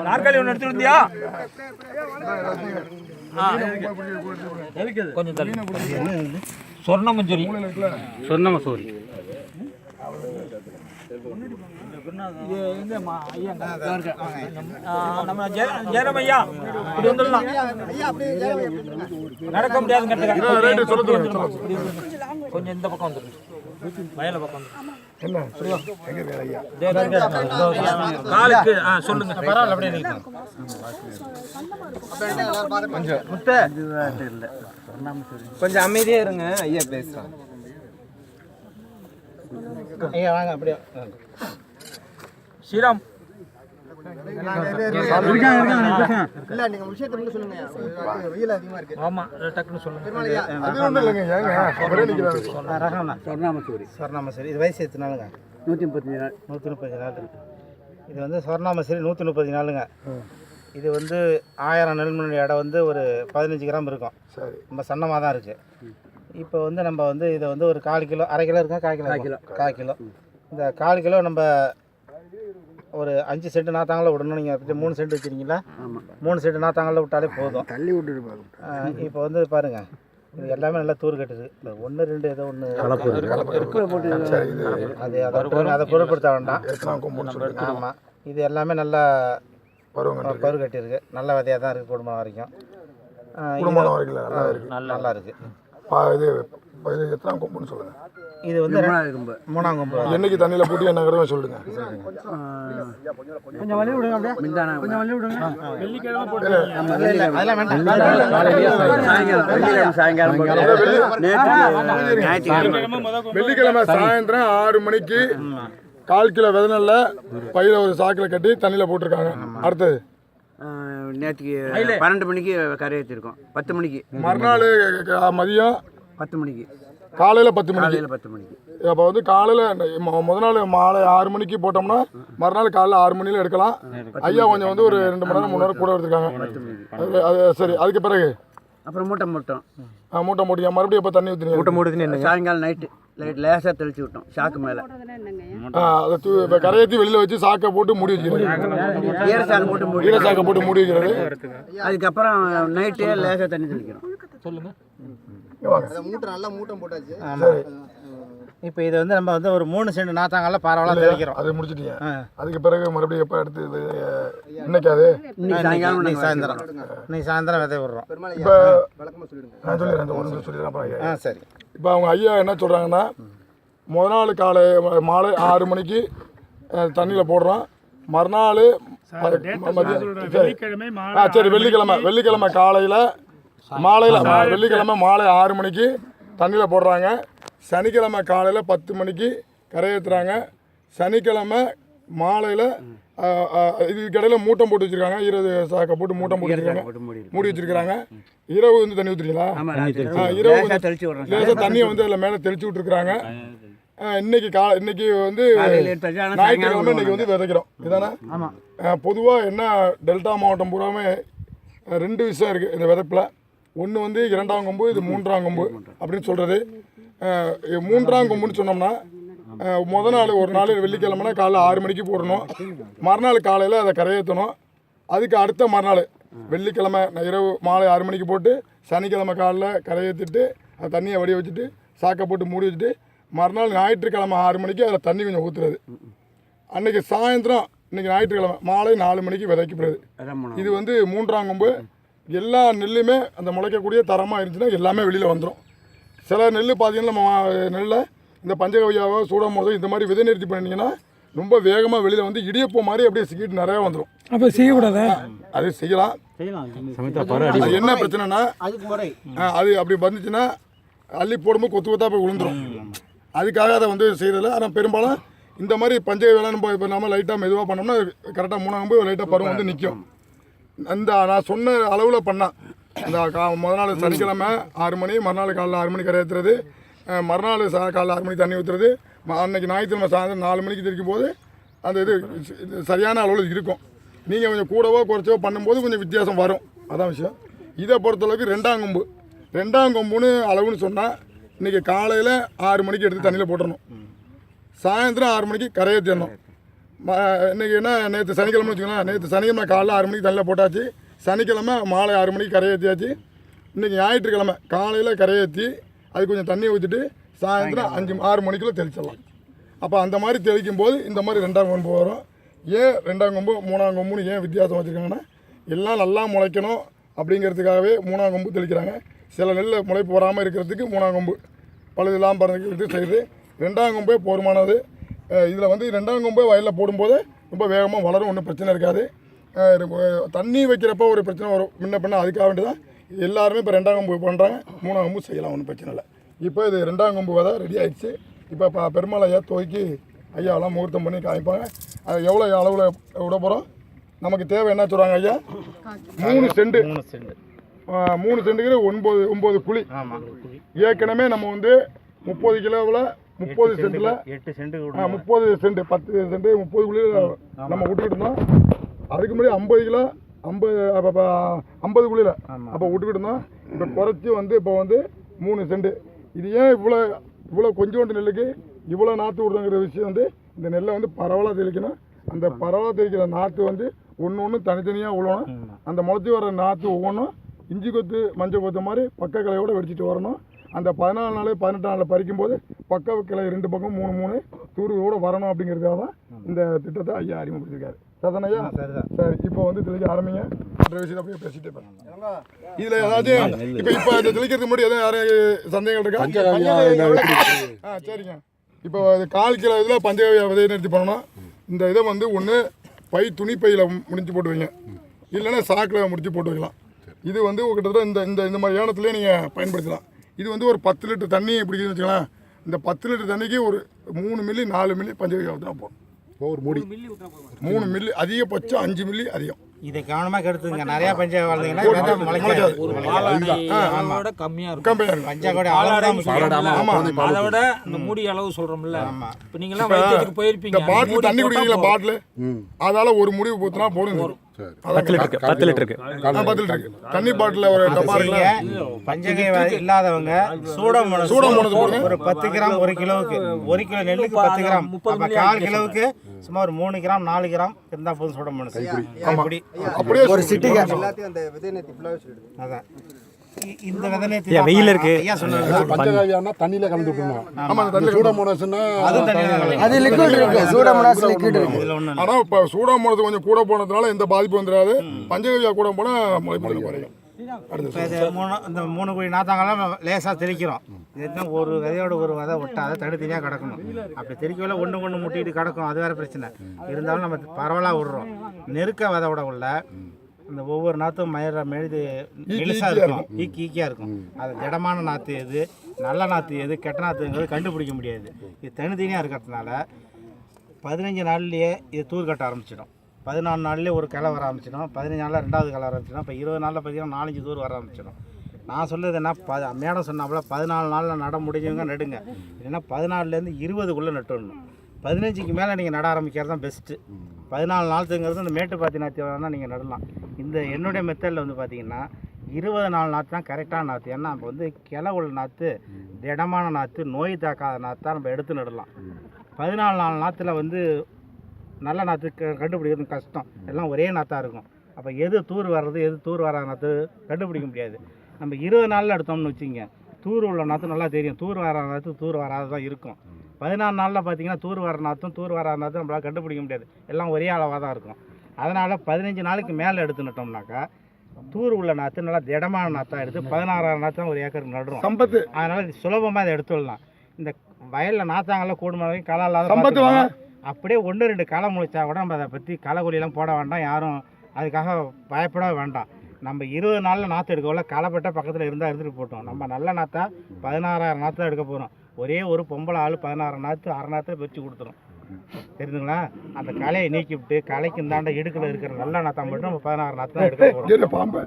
நாற்காலி ஒன்று எடுத்துட்டு வந்தியா? கொஞ்சம் தள்ளி. சொர்ணமஞ்சூரி. சொர்ணமசூரி. நம்ம ஜெயராமையா இப்படி வந்துடலாம். நடக்க முடியாது. கொஞ்சம் இந்த பக்கம் வந்துடும். வயல பக்கம் காலுக்கு சொல்லுங்க. பரவாயில்ல, அப்படியே கொஞ்சம் அமைதியா இருங்க, ஐயா பேசுறான். ஐயா வாங்க அப்படியே. ஸ்ரீராம் சொர்ணாமசூரி. இது வயசு எத்தனை நாளுங்க? 135 நாள். 135 நாள் இருக்கு. இது வந்து சொர்ணாமசூரி 130 நாளுங்க. இது வந்து 1000 நெல்மணி எடை வந்து ஒரு 15 கிராம் இருக்கும். ரொம்ப சன்னமாக தான் இருக்குது. இப்போ வந்து நம்ம வந்து இதை வந்து ஒரு 1/4 கிலோ, அரை கிலோ இருக்கா, 1/4 கிலோ. இந்த 1/4 கிலோ நம்ம ஒரு 5 சென்ட் நாத்தாங்கள விடணும். நீங்கள் 3 சென்ட் வச்சுருக்கீங்களா? 3 சென்ட் நாத்தாங்கள விட்டாலே போதும். தள்ளி விட்டுருப்பாங்க. இப்போ வந்து பாருங்கள், இது எல்லாமே நல்லா தூர் கட்டுது. 1 2 ஏதோ ஒன்று அது அதை பொருட்படுத்த வேண்டாம். ஆமாம், இது எல்லாமே நல்லா பரு கட்டியிருக்கு. நல்ல விதையாக தான் இருக்குது. குடும்பம் வரைக்கும் நல்லா இருக்குது. இது எத்தனை கொம்புன்னு சொல்லுங்கள். இது வந்து 3ஆம் கொம்பு. என்னைக்கு தண்ணியில் போட்டு என்ன கடமை சொல்லுங்க. கொஞ்சம் வலி விடுங்க, அப்படியே கொஞ்சம் வலி விடுங்க. வெள்ளிக்கிழமை சாயந்தரம் 6 மணிக்கு 1/4 கிலோ விதை நெல்ல பையில ஒரு சாக்கில் கட்டி தண்ணியில் போட்டிருக்காங்க. அடுத்தது நேற்றுக்கு 12 மணிக்கு கரை ஏற்றிருக்கோம். 10 மணிக்கு. மறுநாள் மதியம் 10 மணிக்கு. காலையில் 10 மணிக்கு. 10 மணிக்கு. அப்போ வந்து காலையில் முத நாள் மாலை 6 மணிக்கு போட்டோம்னா மறுநாள் காலையில் 6 மணியில் எடுக்கலாம். ஐயா கொஞ்சம் வந்து ஒரு 2 மணி நேரம் 3 நேரம் கூட எடுத்துருக்காங்க. அது சரி. அதுக்கு பிறகு அப்புறம் மூட்டை மூட்டியா மறுபடியும் எப்போ தண்ணி ஊற்றுனீங்க? மூட்டை மூடுதுன்னு சாயங்காலம் நைட்டு லேசாக தெளிச்சு விட்டோம் சாக்கு மேலே. அதை இப்போ கரையேற்றி வெளியில் வச்சு சாக்கை போட்டு மூடி வச்சுக்கிறது. ஈர சாக்கை போட்டு மூடி வைக்கிறது. அதுக்கப்புறம் நைட்டே லேசாக தண்ணி தெளிக்கிறோம். சொல்லுங்க. இப்போ இது வந்து நம்ம வந்து ஒரு 3 சென்ட் நாத்தாங்கல்ல பரவாயில்ல தெளிக்கிறோம். அது முடிச்சிட்டீங்க. அதுக்கு பிறகு மறுபடியும் எப்போ எடுத்து இன்னைக்கு அது இன்னைக்கு சாயந்தரம் விதை விடுறோம். இப்போ நான் சொல்லிடுறேன். சரி. இப்போ அவங்க ஐயா என்ன சொல்கிறாங்கன்னா, முத நாள் மாலை 6 மணிக்கு தண்ணியில் போடுறோம். மறுநாள் சரி வெள்ளிக்கிழமை காலையில் வெள்ளிக்கிழமை மாலை 6 மணிக்கு தண்ணியில் போடுறாங்க. சனிக்கிழமை காலையில் 10 மணிக்கு கரையேற்றுறாங்க. சனிக்கிழமை மாலையில் இதுக்கு இடையில மூட்டம் போட்டு வச்சுருக்காங்க. 20 சாக்கை போட்டு மூட்டம் போட்டு வச்சுருக்காங்க, மூடி வச்சுருக்காங்க. இரவு வந்து தண்ணி ஊற்றுறீங்களா? இரவு லேசாக தண்ணியை வந்து அதில் மேலே தெளிச்சு விட்டுருக்குறாங்க. இன்னைக்கு வந்து ஞாயிற்றுக்கிழமை இன்னைக்கு வந்து விதைக்கிறோம். இதானே? பொதுவாக என்ன டெல்டா மாவட்டம் பூராமே 2 விஷயம் இருக்குது இந்த விதைப்பில். ஒன்று வந்து 2ஆம் கொம்பு, இது 3ஆம் கொம்பு அப்படின்னு சொல்கிறது. 3ஆம் கொம்புன்னு சொன்னோம்னா முத நாள் ஒரு நாள் வெள்ளிக்கிழமைனா காலைல 6 மணிக்கு போடணும். மறுநாள் காலையில் அதை கரையேற்றணும். அதுக்கு அடுத்த மறுநாள் வெள்ளிக்கிழமை இரவு மாலை 6 மணிக்கு போட்டு சனிக்கிழமை காலையில் கரையேற்றிட்டு அது தண்ணியை வடிய வச்சுட்டு சாக்கை போட்டு மூடி வச்சுட்டு மறுநாள் ஞாயிற்றுக்கிழமை 6 மணிக்கு அதில் தண்ணி கொஞ்சம் ஊற்றுறது. அன்றைக்கி சாயந்தரம் இன்றைக்கி ஞாயிற்றுக்கிழமை மாலை 4 மணிக்கு விதைக்கப்படுது. இது வந்து 3ஆம் கொம்பு. எல்லா நெல்லுமே அந்த முளைக்கக்கூடிய தரமாக இருந்துச்சுன்னா எல்லாமே வெளியில் வந்துடும். சில நெல் பார்த்தீங்கன்னா நம்ம நெல்லை இந்த பஞ்சகவியாவோ சூடாமோதோ இந்த மாதிரி விதை நிறுத்தி பண்ணிங்கன்னா ரொம்ப வேகமாக வெளியில் வந்து இடியப்போ மாதிரி அப்படியே சீட்டு நிறையா வந்துடும். அப்போ செய்யக்கூடாது. அது செய்யலாம். அது என்ன பிரச்சனைனா அது அப்படி வந்துச்சுன்னா அள்ளி போடும்போது கொத்து கொத்தா போய் விழுந்துடும். அதுக்காக அதை வந்து செய்கிறதில்ல. ஆனால் பெரும்பாலும் இந்த மாதிரி பஞ்சக வேலைன்னு இப்போ நம்ம லைட்டாக மெதுவாக பண்ணோம்னா கரெக்டாக 3ஆம் போய் லைட்டாக பருவம் வந்து நிற்கும். அந்த நான் சொன்ன அளவில் பண்ணால் இந்த முதல் நாள் சனிக்கிழமை 6 மணி, மறுநாள் காலையில் 6 மணிக்கு கரையேற்றுறது, மறுநாள் காலையில் 6 மணிக்கு தண்ணி ஊற்றுறது, அன்றைக்கி ஞாயிற்றுக்கிழமை சாயந்தரம் 4 மணிக்கு தெரிக்கும் போது அந்த இது சரியான அளவில் இருக்கும். நீங்கள் கொஞ்சம் கூடவோ குறைச்சோ பண்ணும்போது கொஞ்சம் வித்தியாசம் வரும். அதான் விஷயம். இதை பொறுத்தளவுக்கு 2ஆம் கொம்புன்னு அளவுன்னு சொன்னால் இன்றைக்கி காலையில் 6 மணிக்கு எடுத்து தண்ணியில் போட்டுடணும். சாயந்தரம் 6 மணிக்கு கரையேற்றணும். இன்றைக்கி என்ன நேற்று சனிக்கிழமை வச்சுக்கலாம், நேற்று சனிக்கிழமை காலைல 6 மணிக்கு தண்ணியில் போட்டாச்சு, சனிக்கிழமை மாலை 6 மணிக்கு கரையேற்றியாச்சு. இன்றைக்கி ஞாயிற்றுக்கிழமை காலையில் கரையேற்றி அது கொஞ்சம் தண்ணி ஊற்றிட்டு சாயந்தரம் 5-6 மணிக்குள்ளே தெளிச்சிடலாம். அப்போ அந்த மாதிரி தெளிக்கும் போது இந்த மாதிரி 2ஆம் கொம்பு வரும். ஏன் 2ஆம் கொம்பு 3ஆம் கொம்புன்னு ஏன் வித்தியாசம் வச்சுருக்காங்கன்னா, எல்லாம் நல்லா முளைக்கணும் அப்படிங்கிறதுக்காகவே 3ஆம் கொம்பு தெளிக்கிறாங்க. சில நெல் முளைப்பு வராமல் இருக்கிறதுக்கு 3ஆம் கொம்பு பழுது இல்லாமல் பறந்துக்கிறது செய்யுது. 2ஆம் கொம்பே போதுமானது. இதில் வந்து 2ஆம் கொம்பே வயலில் போடும்போது ரொம்ப வேகமாக வளரும், ஒன்றும் பிரச்சனை இருக்காது. தண்ணி வைக்கிறப்ப ஒரு பிரச்சனை வரும் முன்ன பின்ன, அதுக்காக வேண்டி தான் எல்லாருமே இப்போ 2ஆம் கொம்பு பண்ணுறாங்க. 3ஆம் கொம்பு செய்யலாம், ஒன்றும் பிரச்சனை இல்லை. இப்போ இது 2ஆம் கொம்பு விதை ரெடி ஆகிடுச்சு. இப்போ பெருமாள் ஐயா துவக்கி ஐயாவெல்லாம் முகூர்த்தம் பண்ணி காமிப்பாங்க. அது எவ்வளோ அளவில் விட போகிறோம், நமக்கு தேவை என்ன சொல்கிறாங்க ஐயா, 3 செண்டு 3 செண்டுக்கு 9 குழி. ஏற்கனவே நம்ம வந்து 30 கிலோவில் 30 சென்டில் 8 சென்ட் 30 சென்ட் 10 சென்ட் 30 குழியில் நம்ம விட்டுக்கிட்டு இருந்தோம். அதுக்கு முன்னாடி 50 கிலோ 50 குழியில் அப்போ விட்டுக்கிட்டு இருந்தோம். இப்போ குறைச்சி வந்து இப்போ வந்து 3 சென்ட். இது ஏன் இவ்வளோ கொஞ்சோண்டு நெல்லுக்கு இவ்வளோ நாற்று விடுறங்கிற விஷயம் வந்து, இந்த நெல்லை வந்து பரவலாக தெளிக்கணும். அந்த பரவலாக தெளிக்கிற நாற்று வந்து ஒன்று தனித்தனியாக விழணும். அந்த முளைச்சி வர நாற்று ஒவ்வொன்றும் இஞ்சி கொத்து மஞ்சள் கொத்து மாதிரி பக்க கிளையோடு வெடிச்சிட்டு வரணும். அந்த 14 நாள் 18 நாளில் பறிக்கும்போது பக்க கிளை 2 பக்கம் 3 தூர்வோடு வரணும். அப்படிங்கிறதுக்காக தான் இந்த திட்டத்தை ஐயா அறிமுகப்படுத்திருக்காரு. சதனையா சரி, இப்போ வந்து தெளிக்க ஆரம்பிங்க. மற்ற விஷயத்தை அப்படியே பேசிட்டே போகிறாங்க. இதில் ஏதாச்சும் இப்போ இதை தெளிக்கிறதுக்கு முன்னாடி எதுவும் யாரும் சந்தேகங்கள் இருக்கா? சரிங்க. இப்போ அது 1/4 கிலோ இதில் பஞ்சகவியா விதையை நிறுத்தி பண்ணணும். இந்த இதை வந்து ஒன்று துணி பையில் முடிஞ்சு போட்டு வைங்க, இல்லைன்னா சாக்கில் முடிச்சு போட்டு வைக்கலாம். இது வந்து கிட்டத்தட்ட இந்த மாதிரி ஏனத்துலேயே நீங்கள் பயன்படுத்தலாம். இது வந்து ஒரு 10 லிட்டர் தண்ணி பிடிக்குதுன்னு வச்சுக்கலாம். இந்த 10 லிட்டர் தண்ணிக்கு ஒரு 3 மில்லி 4 மில்லி பஞ்சகவியா ஊற்றினா போதும். ஒரு மூடி 3 மில்லி, அதிகபட்சம் 5 மில்லி அதிகம். இதை கவனமாக கெடுத்துங்க. நிறையா பஞ்சகவியா வளர்ந்தீங்கன்னா கம்மியாக இருக்கும். பஞ்சகவியோட அதை விட இந்த மூடி அளவு சொல்கிறோம்ல, இப்போ நீங்களாம் வைத்தியத்துக்கு போயிருப்பீங்க. இந்த பாட்டில் தண்ணி குடிக்கிறீங்களா, பாட்டில் அதால ஒரு முடிவு ஊற்றினா போதும். 10 லிட்டருக்கு தண்ணி பாட்டில் ஒரு டப்பா இருக்குல்ல, பஞ்சகவியா இல்லாதவங்க சூடமோனஸ் ஒரு 10 கிராம் 1 கிலோவுக்கு, 1 கிலோ நெல்லுக்கு 10 கிராம், 1/4 கிலோவுக்கு சும்மா ஒரு 3 கிராம் 4 கிராம் இருந்தால் போதும் சூடமோனஸ். அப்படியே ஒரு சிட்டிக்கு அதான் இந்த விதனை வெயில் இருக்கு. பஞ்சகவியானா தண்ணியில கலந்து விட்டுருணும். ஆமா, சூடமோனஸ்னா அது லிக்விட் இருக்கு, சூடமோனஸ் லிக்விட் இருக்கு. ஆனா இப்ப சூடமோனஸ் கொஞ்சம் கூட போனதுனால எந்த பாதிப்பு வந்துடாது. பஞ்சகவியா கூட போனா முளைப்பு குறையும். இந்த 3 குழி நாத்தாங்கெல்லாம் லேசாக தெளிக்கிறோம். இதுதான் ஒரு விதையோட ஒரு விதை விட்டால் தனித்தனியாக கிடக்கணும். அப்படி தெளிக்கவில்லை ஒன்று முட்டிட்டு கிடக்கும், அது வேறு பிரச்சனை. இருந்தாலும் நம்ம பரவலாக விடுறோம். நெருக்க விதை விட உள்ள இந்த ஒவ்வொரு நாற்றும் மெழுது மெலிசாக இருக்கும், ஈக்கியாக இருக்கும். அது திடமான நாற்று எது, நல்ல நாற்று எது, கெட்ட நாற்றுங்கிறது கண்டுபிடிக்க முடியாது. இது தனித்தனியாக இருக்கிறதுனால 15 நாள்லேயே இது தூர் கட்ட ஆரம்பிச்சிடும். 14 நாள்லேயே ஒரு கிளை வர ஆரம்பிச்சிடும். 15 நாளில் 2வது கிளை ஆரம்பிச்சிடும். இப்போ 20 நாளில் பார்த்தீங்கன்னா 4-5 தூர் வர ஆரம்பிச்சிடும். நான் சொல்கிறது என்ன, மேடம் சொன்னாப்புல 14 நாளில் நட முடிஞ்சவங்க நடுங்க, இல்லைன்னா 14லேருந்து 20க்குள்ளே நட்டுடணும். 15க்கு மேலே நீங்கள் நட ஆரம்பிக்கிறது தான் பெஸ்ட்டு. 14 நாளுங்கிறது இந்த மேட்டு பாத்தி நாற்று வேணால் நீங்கள் நடலாம். இந்த என்னுடைய மெத்தடில் வந்து பார்த்திங்கன்னா 24 நாற்று தான் கரெக்டான நாற்று. ஏன்னா இப்போ வந்து கிளை உள்ள நாற்று, திடமான நாற்று, நோய் தாக்காத நாற்று தான் நம்ம எடுத்து நடலாம். 14 நாற்றுல வந்து நல்ல நாற்று கண்டுபிடிக்கிறது கஷ்டம், எல்லாம் ஒரே நாற்றாக இருக்கும். அப்போ எது தூர் வர்றது எது தூர் வராத நாற்று கண்டுபிடிக்க முடியாது. நம்ம 20 நாளில் எடுத்தோம்னு வச்சுங்க, தூர் உள்ள நாற்று நல்லா தெரியும், தூர் வராத நாற்று தூர் வராது தான் இருக்கும். 14 நாளில் பார்த்தீங்கன்னா தூர் வர நாற்றும் தூர் வராத நாற்றும் நம்மளால் கண்டுபிடிக்க முடியாது, எல்லாம் ஒரே அளவாக தான் இருக்கும். அதனால் 15 நாளுக்கு மேலே எடுத்து நட்டோம்னாக்கா தூர் உள்ள நாற்று நல்லா திடமான நாற்றாக எடுத்து 16,000 நாற்று தான் ஒரு ஏக்கருக்கு நடுறோம். சம்பத்து அதனால் சுலபமாக இதை எடுத்துடலாம். இந்த வயலில் நாற்றாங்கெல்லாம் கூடுமான வரைக்கும் களை இல்லாத அப்படியே 1-2 களை முளைச்சா கூட நம்ம அதை பற்றி களை கொல்லியெல்லாம் போட வேண்டாம், யாரும் அதுக்காக பயப்பட வேண்டாம். நம்ம 20 நாளில் நாற்று எடுக்கல, களைப்பட்ட பக்கத்தில் இருந்தால் எடுத்துகிட்டு போட்டோம். நம்ம நல்ல நாற்றா 16,000 நாற்று தான் எடுக்க போகிறோம். ஒரே ஒரு பொம்பளை ஆள் 16 நாற்று அரை நாற்று பிரித்து கொடுத்துரும். தெரிஞ்சுங்களா? அந்த களையை நீக்கிவிட்டு களைக்கு இந்தாண்ட இடுக்கில் இருக்கிற நல்ல நாற்றா மட்டும் நம்ம 16 நாற்று தான் எடுக்க போகிறோம்.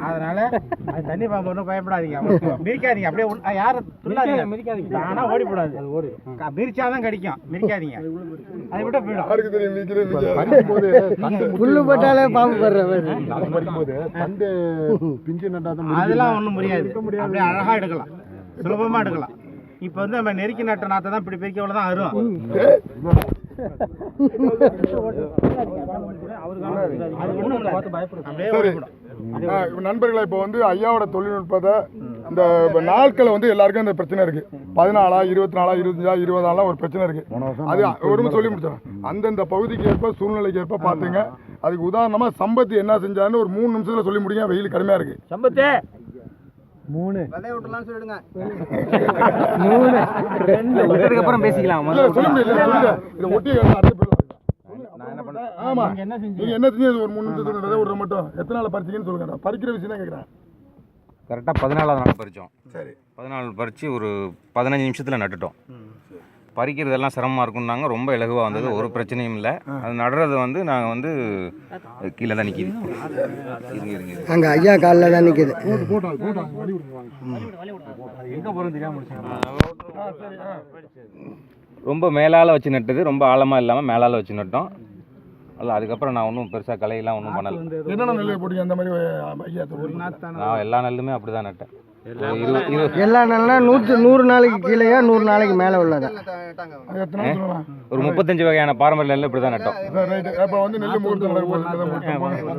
அதனால அது தண்ணி பாம்பு ஒன்றும் பயப்படாதீங்க, மிரிக்காதீங்க. அப்படியே யாரும் துள்ளாதீங்க, மிரிக்காதீங்க. ஆனால் ஓடிப்படாது, அது ஓடி மிரிச்சாதான் கடிக்கும், மிரிக்காதீங்க. அதை விட புல்லு போட்டாலே பாம்பு அதெல்லாம் ஒன்றும் முடியாது, அப்படியே அழகாக எடுக்கலாம், சுலபமாக எடுக்கலாம். இப்போ வந்து நம்ம நெருக்கி நட்ட நாற்றை தான் இப்படி பிரிக்கவுள்ள தான் வரும். நண்பர்களே, இப்போ வந்து ஐயாவோட தொழில்நுட்பத்தை இந்த நாட்களை வந்து எல்லாருக்கும் இந்த பிரச்சனை இருக்கு. 14 24 25 20 நாளா ஒரு பிரச்சனை இருக்கு. அது ஒரு சொல்லி முடிச்சோம். அந்தந்த பகுதிக்கு ஏற்ப சூழ்நிலைக்கு ஏற்ப பாத்துங்க. அதுக்கு உதாரணமா சம்பத்து என்ன செஞ்சாருன்னு ஒரு 3 நிமிஷத்துல சொல்லி முடியுங்க. வெயில் கடுமையா இருக்கு. சம்பத்து 3 விளைய விட்டலாம் சொல்லிடுங்க. 2 விட்டதுக்கு அப்புறம் பேசிக்கலாம். சொல்ல முடியல. இத ஒட்டி ஆமா நீங்க என்ன செஞ்சீங்க? ஒரு 3 நிமிஷத்துல விதை விடுற மட்டும் எத்தனை நாள் பறிச்சீங்கன்னு சொல்லுங்க. பறிக்கிற விஷயம் தான் கேட்குறேன். கரெக்டாக 14ஆவது நாள் பறித்தோம். சரி, 14 பறித்து ஒரு 15 நிமிஷத்தில் நட்டுட்டோம். பறிக்கிறதெல்லாம் சிரமமாக இருக்குன்னாங்க. ரொம்ப இலகுவாக வந்தது, ஒரு பிரச்சனையும் இல்லை. அது நடுறது வந்து நாங்கள் வந்து கீழே தான் நிற்கிது. அங்கே ஐயா காலில் தான் நிற்கிது. ரொம்ப மேலால் வச்சு நட்டது, ரொம்ப ஆழமாக இல்லாமல் மேலால் வச்சு நட்டோம். அல்ல அதுக்கப்புறம் நான் ஒன்றும் பெருசாக கலையெல்லாம் ஒன்றும் பண்ணலை. என்னென்ன நெல் போட்டீங்க? அந்த மாதிரி ஐயா நான் எல்லா நெல்லுமே அப்படி தான் நட்டேன். எல்லா நல்லா 100 நாளைக்கு கீழேயா 100 நாளைக்கு மேலே உள்ளதா? ஒரு 35 வகையான பாரம்பரிய நெல் இப்படி தான் நட்டோம்.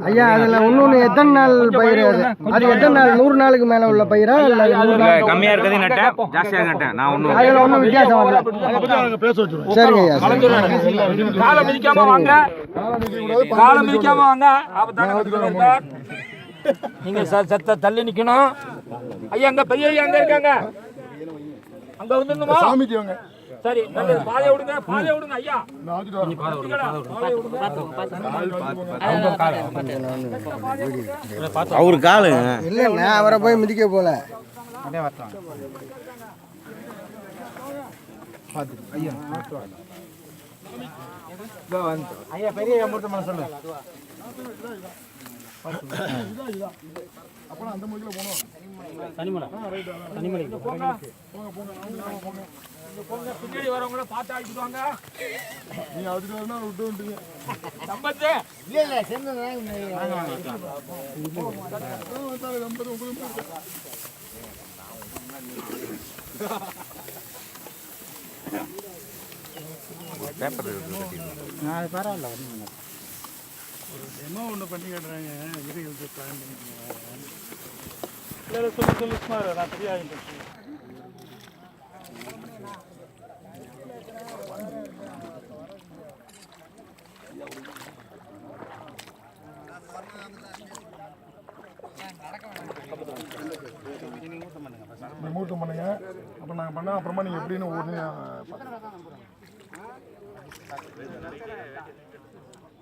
ஐயா அதில் இன்னொன்று எத்தனை நாள் பயிர்? அது எத்தனை நாள்? 100 நாளுக்கு மேலே உள்ள பயிரா இல்லை கம்மியாக இருக்கிறதையும் நட்டேன், ஜாஸ்தியாக நட்டேன். நான் ஒன்றும் அதில் ஒன்றும் வித்தியாசம் வரல. சரிங்க ஐயா. காலை மிதிக்காம வாங்க, காலை மிதிக்காம வாங்க. நீங்க சத்த தள்ளி நிக்கணும். ஐயா அங்க பெரிய ஐயா அங்க இருக்காங்க, அங்க வந்துருமா சாமிக்கு வாங்க. சரி, நல்லது. பாதை விடுங்க, பாதை விடுங்க ஐயா. அவரு காலு இல்லைண்ணா, அவரை போய் மிதிக்க போல. ஐயா பெரிய மூர்த்தமான சொல்லு. அப்பனா அந்த மூலையில போணும். தனிமலை போங்க. பின்னாடி வரவங்கள பார்த்து அடிச்சுட்டு வாங்க. நீங்க அதுக்கு வரனா விட்டு வந்துட்டீங்க. சம்பத்து இல்ல சேர்ந்து பேப்பர் நான் பரவாயில்ல. ஒரு டெமோ ஒன்று பண்ணி காட்டுறாங்க. இருக்கு பிளான் சொல்லு சுமார் நான் சரியா மூட்டம் பண்ணுங்க. அப்போ நாங்கள் பண்ணால் அப்புறமா நீங்கள் எப்படின்னு ஓடுங்க.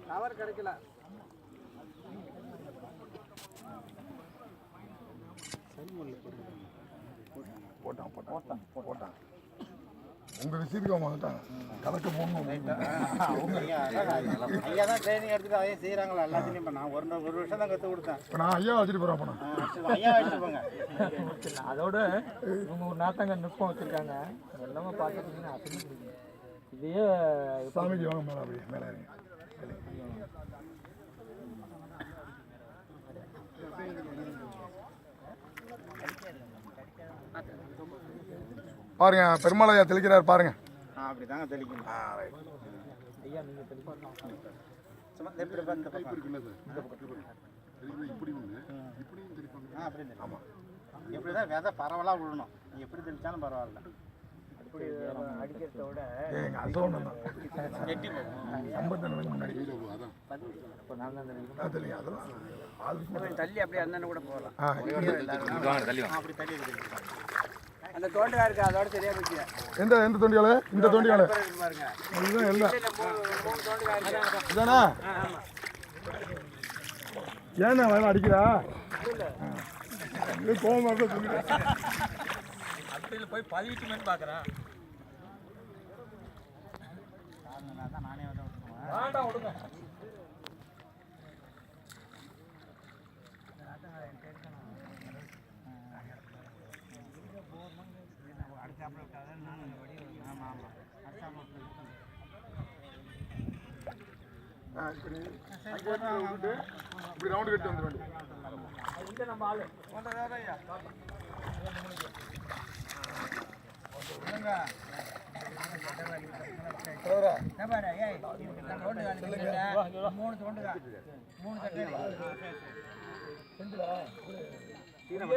டவர் கிடைக்கல. போட்டான் உங்க விஷயத்துக்கு அவங்க வந்துட்டாங்க. கலக்க போகணும். ஐயா தான் ட்ரைனிங் எடுத்துட்டு அதையே செய்யறாங்களா எல்லாத்தையும். இப்போ நான் ஒரு வருஷம் தான் கற்றுக் கொடுத்தேன். இப்போ நான் ஐயா வச்சுட்டு போகிறேன். அப்போ ஐயா வச்சுட்டு போங்க. அதோட இவங்க ஒரு நாத்தாங்க நுட்பம் வச்சிருக்காங்க. எல்லாமே பார்த்துட்டீங்கன்னா இதையே சாமிக்கு வாங்க மேலே அப்படியே மேலே இருங்க. பாருங்க, பெருமாளையா தெளிக்கிறார் பாருங்க. அப்படி தாங்க தெளிக்கணும். ஐயா நீங்கள் தெளிப்பாங்க. சும்மா எப்படி இந்த பக்கம் அப்படி ஆமாம். எப்படி தான் விதை பரவலாக விடணும். நீ எப்படி தெளிச்சாலும் பரவாயில்ல. அடிக்கிறத விட தள்ளி அப்படியே அந்த கூட போகலாம். அப்படி தள்ளி அந்த தோண்டியா இருக்கு, அதோட சரியா போச்சு. எந்த தோண்டியால? இந்த தோண்டியால பாருங்க. இதுதான் எல்லாம். 3 தோண்டியா இருக்கு. இதானா? ஏன்னா வேலை அடிக்கிறா? கோவம் அப்படியில் போய் பதிவிட்டுமேன்னு பார்க்குறேன். நானே வந்து வேண்டாம் விடுங்க. இப்படி ரவுண்டு கட்டி வந்துடுவாங்க. நம்ம ஆளு ஐயா சீரம்